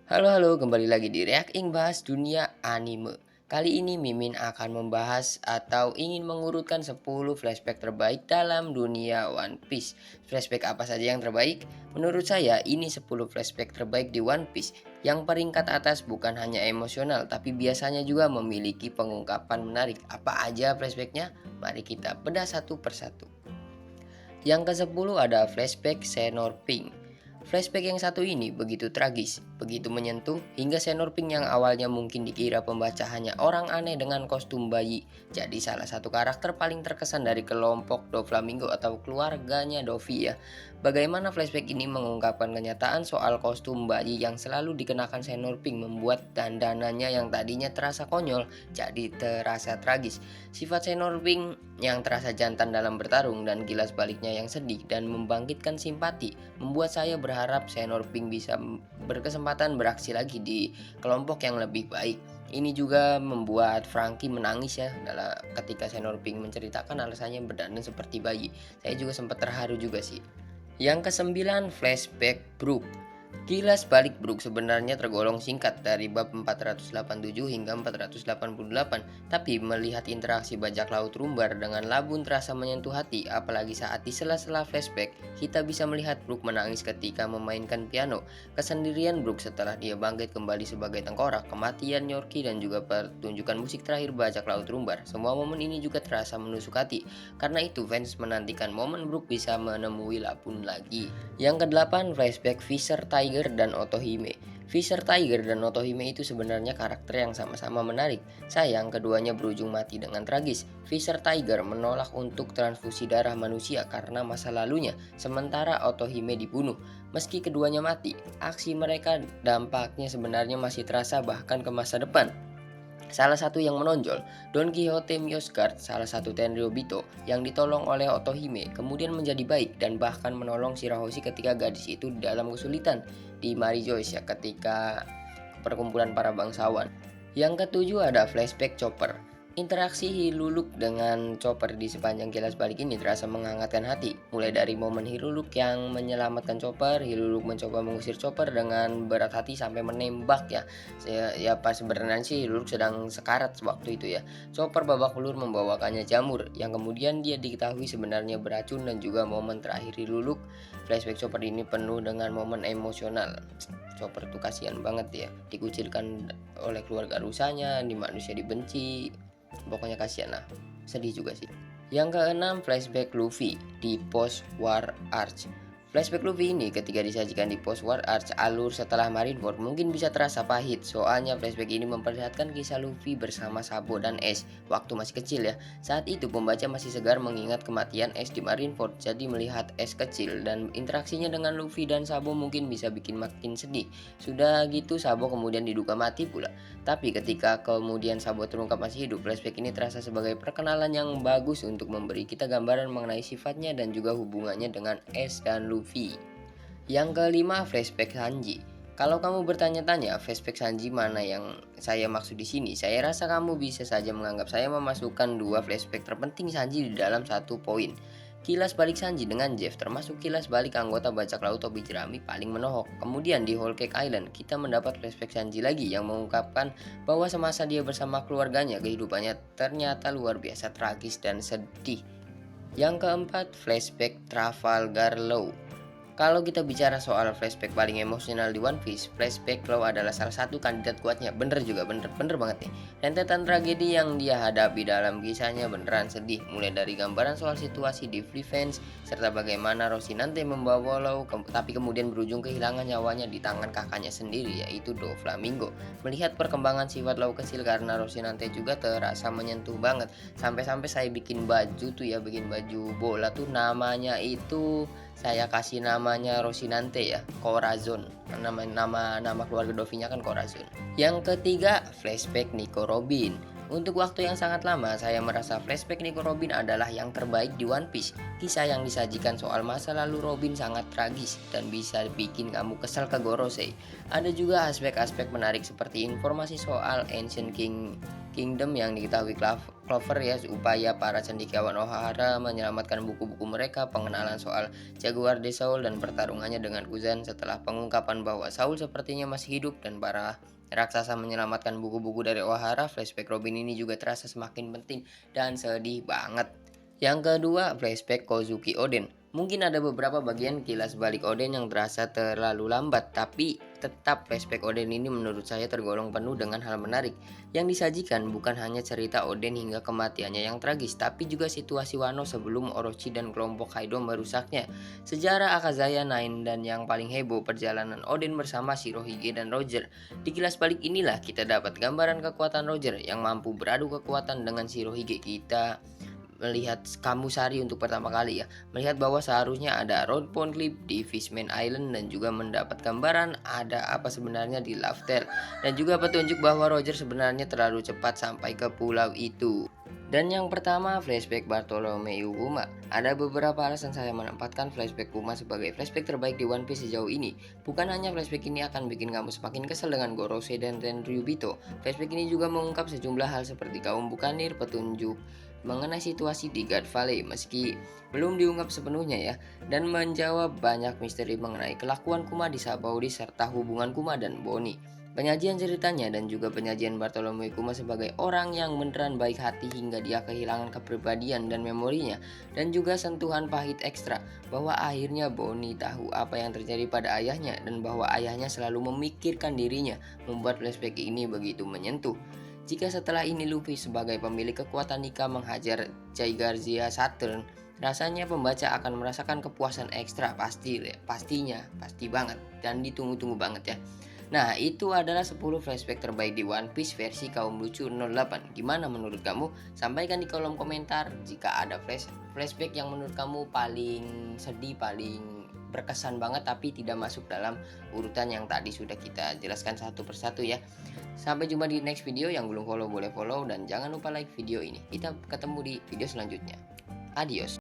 Halo halo, kembali lagi di Reacting bahas dunia anime. Kali ini Mimin akan membahas atau ingin mengurutkan 10 flashback terbaik dalam dunia One Piece. Flashback apa saja yang terbaik? Menurut saya ini 10 flashback terbaik di One Piece. Yang peringkat atas bukan hanya emosional tapi biasanya juga memiliki pengungkapan menarik. Apa aja flashbacknya? Mari kita bedah satu persatu. Yang ke-10 ada flashback Senor Pink. Flashback yang satu ini begitu tragis, begitu menyentuh, hingga Senor Pink yang awalnya mungkin dikira pembaca hanya orang aneh dengan kostum bayi, jadi salah satu karakter paling terkesan dari kelompok Doflamingo atau keluarganya Dovi ya. Bagaimana flashback ini mengungkapkan kenyataan soal kostum bayi yang selalu dikenakan Senor Pink membuat dandanannya yang tadinya terasa konyol jadi terasa tragis. Sifat Senor Pink yang terasa jantan dalam bertarung dan kilas baliknya yang sedih dan membangkitkan simpati membuat saya berharap Senor Pink bisa berkesempatan beraksi lagi di kelompok yang lebih baik. Ini juga membuat Frankie menangis ya ketika Senor Pink menceritakan alasannya berdandan seperti bayi. Saya juga sempat terharu juga sih. Yang kesembilan, flashback Brook. Kilas balik Brook sebenarnya tergolong singkat dari bab 487 hingga 488, tapi melihat interaksi bajak laut Rumbar dengan Labun terasa menyentuh hati, apalagi saat di sela-sela flashback, kita bisa melihat Brook menangis ketika memainkan piano, kesendirian Brook setelah dia bangkit kembali sebagai tengkorak, kematian Yorkie dan juga pertunjukan musik terakhir bajak laut Rumbar. Semua momen ini juga terasa menusuk hati, karena itu fans menantikan momen Brook bisa menemui Labun lagi. Yang kedelapan, flashback Fisher Tiger dan Otohime. Fisher Tiger dan Otohime itu sebenarnya karakter yang sama-sama menarik. Sayang keduanya berujung mati dengan tragis. Fisher Tiger menolak untuk transfusi darah manusia karena masa lalunya, sementara Otohime dibunuh. Meski keduanya mati, aksi mereka dampaknya sebenarnya masih terasa bahkan ke masa depan. Salah satu yang menonjol, Don Quixote Miosgard, salah satu Tenryubito yang ditolong oleh Otohime, kemudian menjadi baik dan bahkan menolong Shirahoshi ketika gadis itu dalam kesulitan di Marijois ya ketika perkumpulan para bangsawan. Yang ketujuh ada flashback Chopper. Interaksi Hiluluk dengan Chopper di sepanjang kilas balik ini terasa menghangatkan hati. Mulai dari momen Hiluluk yang menyelamatkan Chopper, Hiluluk mencoba mengusir Chopper dengan berat hati sampai menembak ya. Ya pas sebenarnya sih Hiluluk sedang sekarat waktu itu ya. Chopper babak belur membawakannya jamur yang kemudian dia diketahui sebenarnya beracun dan juga momen terakhir Hiluluk. Flashback Chopper ini penuh dengan momen emosional. Chopper tuh kasihan banget ya, dikucilkan oleh keluarga rusanya, di manusia dibenci, pokoknya kasihan lah, sedih juga sih. Yang keenam, flashback Luffy di Post War Arc. Flashback Luffy ini ketika disajikan di Post War Arc alur setelah Marineford mungkin bisa terasa pahit, soalnya flashback ini memperlihatkan kisah Luffy bersama Sabo dan Ace waktu masih kecil ya. Saat itu pembaca masih segar mengingat kematian Ace di Marineford, jadi melihat Ace kecil dan interaksinya dengan Luffy dan Sabo mungkin bisa bikin makin sedih. Sudah gitu Sabo kemudian diduga mati pula. Tapi ketika kemudian Sabo terungkap masih hidup, flashback ini terasa sebagai perkenalan yang bagus untuk memberi kita gambaran mengenai sifatnya dan juga hubungannya dengan Ace dan Luffy. Yang kelima, flashback Sanji. Kalau kamu bertanya-tanya flashback Sanji mana yang saya maksud di sini, saya rasa kamu bisa saja menganggap saya memasukkan dua flashback terpenting Sanji di dalam satu poin. Kilas balik Sanji dengan Jeff termasuk kilas balik anggota bajak laut Tobi Jerami paling menohok. Kemudian di Whole Cake Island kita mendapat flashback Sanji lagi yang mengungkapkan bahwa semasa dia bersama keluarganya kehidupannya ternyata luar biasa tragis dan sedih. Yang keempat, flashback Trafalgar Law. Kalau kita bicara soal flashback paling emosional di One Piece, flashback Law adalah salah satu kandidat kuatnya. Bener juga, bener banget nih. Rentetan tragedi yang dia hadapi dalam kisahnya beneran sedih. Mulai dari gambaran soal situasi di Fleet serta bagaimana Rocinante membawa Law, tapi kemudian berujung kehilangan nyawanya di tangan kakaknya sendiri, yaitu Doflamingo. Melihat perkembangan sifat Law kecil karena Rocinante juga terasa menyentuh banget. Sampai-sampai saya bikin baju tuh ya, bikin baju bola tuh namanya itu saya kasih namanya Rocinante ya, Corazon. Nama keluarga Dovinya kan Corazon. Yang ketiga, flashback Nico Robin. Untuk waktu yang sangat lama, saya merasa flashback Nico Robin adalah yang terbaik di One Piece. Kisah yang disajikan soal masa lalu Robin sangat tragis dan bisa bikin kamu kesal ke Gorosei. Ada juga aspek-aspek menarik seperti informasi soal Kingdom yang diketahui Clover ya, upaya para cendekiawan O'Hara menyelamatkan buku-buku mereka, pengenalan soal Jaguar de Saul dan pertarungannya dengan Kuzan setelah pengungkapan bahwa Saul sepertinya masih hidup dan para raksasa menyelamatkan buku-buku dari O'Hara. Flashback Robin ini juga terasa semakin penting dan sedih banget. Yang kedua, flashback Kozuki Oden. Mungkin ada beberapa bagian kilas balik Oden yang terasa terlalu lambat, tapi tetap flashback Oden ini menurut saya tergolong penuh dengan hal menarik. Yang disajikan bukan hanya cerita Oden hingga kematiannya yang tragis, tapi juga situasi Wano sebelum Orochi dan kelompok Kaido merusaknya. Sejarah Akazaya Nine dan yang paling heboh perjalanan Oden bersama Shirohige dan Roger. Di kilas balik inilah kita dapat gambaran kekuatan Roger yang mampu beradu kekuatan dengan Shirohige. Kita melihat Kamusari untuk pertama kali ya, melihat bahwa seharusnya ada Road Poneglyph di Fishman Island dan juga mendapat gambaran ada apa sebenarnya di Laugh Tale dan juga petunjuk bahwa Roger sebenarnya terlalu cepat sampai ke pulau itu. Dan yang pertama, flashback Bartolomeu Kuma. Ada beberapa alasan saya menempatkan flashback Kuma sebagai flashback terbaik di One Piece sejauh ini. Bukan hanya flashback ini akan bikin kamu semakin kesel dengan Gorosei dan Tenryubito. Flashback ini juga mengungkap sejumlah hal seperti kaum bukanir, petunjuk mengenai situasi di God Valley meski belum diungkap sepenuhnya ya, dan menjawab banyak misteri mengenai kelakuan Kuma di Sabaody serta hubungan Kuma dan Bonnie. Penyajian ceritanya dan juga penyajian Bartolomeu Kuma sebagai orang yang beneran baik hati hingga dia kehilangan kepribadian dan memorinya, dan juga sentuhan pahit ekstra bahwa akhirnya Bonnie tahu apa yang terjadi pada ayahnya dan bahwa ayahnya selalu memikirkan dirinya, membuat flashback ini begitu menyentuh. Jika setelah ini Luffy sebagai pemilik kekuatan Nika menghajar Jaigarzia Saturn, rasanya pembaca akan merasakan kepuasan ekstra pastinya, pasti banget dan ditunggu-tunggu banget ya. Nah, itu adalah 10 flashback terbaik di One Piece versi kaum lucu 08. Gimana menurut kamu? Sampaikan di kolom komentar jika ada flashback yang menurut kamu paling sedih, paling berkesan banget tapi tidak masuk dalam urutan yang tadi sudah kita jelaskan satu persatu ya. Sampai jumpa di next video. Yang belum follow boleh follow dan jangan lupa like video ini. Kita ketemu di video selanjutnya. Adios.